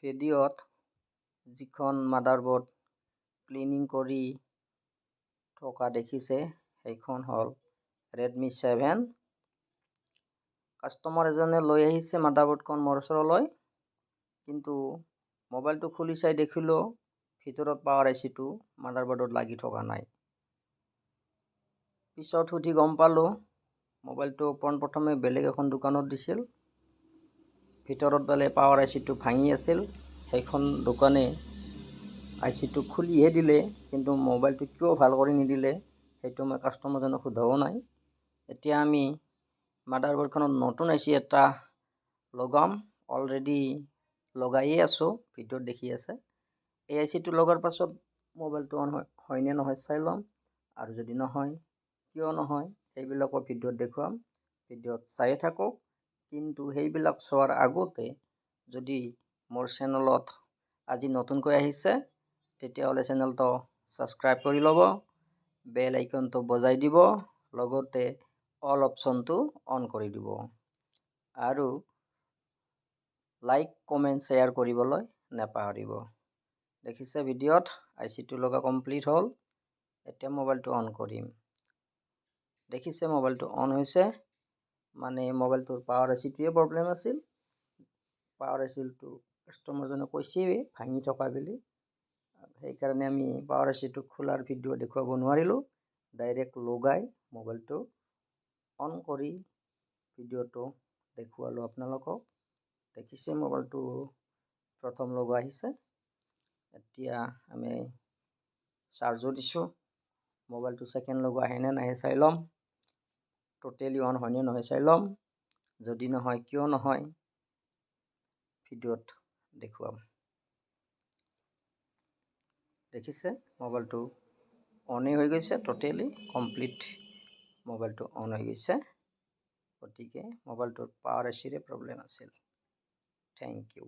ভিডিঅ'ত যিখন মাদাৰবোৰ্ড ক্লিনিং কৰি থকা দেখিছে সেইখন হ'ল Redmi 7। কাষ্টমাৰ এজনে লৈ আহিছে মাদাৰবোৰ্ডখন মোৰ ওচৰলৈ, কিন্তু মোবাইলটো খুলি চাই দেখিলোঁ ভিতৰত পাৱাৰ IC-টো মাদাৰবোৰ্ডত লাগি থকা নাই। পিছত সুধি গম পালোঁ মোবাইলটো পোনপ্ৰথমে বেলেগ এখন দোকানত দিছিল, ভিতৰত বোলে পাৱাৰ IC-টো ভাঙি আছিল। সেইখন দোকানে IC-টো খুলিহে দিলে, কিন্তু মোবাইলটো কিয় ভাল কৰি নিদিলে সেইটো মই কাষ্টমাৰজনক সোধাও নাই। এতিয়া আমি মাদাৰবোৰ্ডখনত নতুন IC এটা লগাম, অলৰেডি লগাইয়ে আছোঁ, ভিডিঅ'ত দেখি আছে। এই IC-টো লগাৰ পাছত মোবাইলটো অন হয় নে নহয় চাই ল'ম, আৰু যদি নহয় কিয় নহয় সেইবিলাকৰ ভিডিঅ'ত দেখুৱাম। ভিডিঅ'ত চায়ে থাকক, কিন্তু সেইবিলাক চোৱাৰ আগতে যদি মোৰ চেনেলত আজি নতুনকৈ আহিছে তেতিয়াহ'লে চেনেলটো ছাবস্ক্ৰাইব কৰি ল'ব, বেল আইকনটো বজাই দিব, লগতে অল অপশ্যনটো অন কৰি দিব, আৰু লাইক কমেণ্ট শ্বেয়াৰ কৰিবলৈ নাপাহৰিব। দেখিছে ভিডিঅ'ত IC-টো লগা কমপ্লিট হ'ল। এতিয়া মোবাইলটো অন কৰিম। দেখিছে মোবাইলটো অন হৈছে, মানে মোবাইলটোৰ পাৱাৰ IC-টোৱে প্ৰব্লেম আছিল। পাৱাৰ IC-টো কাষ্টমাৰজনে কৈছে ভাঙি থকা বুলি, সেইকাৰণে আমি পাৱাৰ IC-টো খোলাৰ ভিডিঅ' দেখুৱাব নোৱাৰিলোঁ। ডাইৰেক্ট লগাই মোবাইলটো অন কৰি ভিডিঅ'টো দেখুৱালোঁ আপোনালোকক। দেখিছে মোবাইলটো প্ৰথম লগোৱা আহিছে। এতিয়া আমি চাৰ্জো দিছোঁ, মোবাইলটো ছেকেণ্ড লগোৱা আহেনে নাহে চাই ল'ম, টোটেলি অন হয়নে নহয় চাই ল'ম, যদি নহয় কিয় নহয় ভিডিঅ'ত দেখুৱাম। দেখিছে মোবাইলটো অনেই হৈ গৈছে, টোটেলি কমপ্লিট মোবাইলটো অন হৈ গৈছে। গতিকে মোবাইলটোৰ পাৱাৰ IC-ৰে প্ৰব্লেম আছিল। Thank U.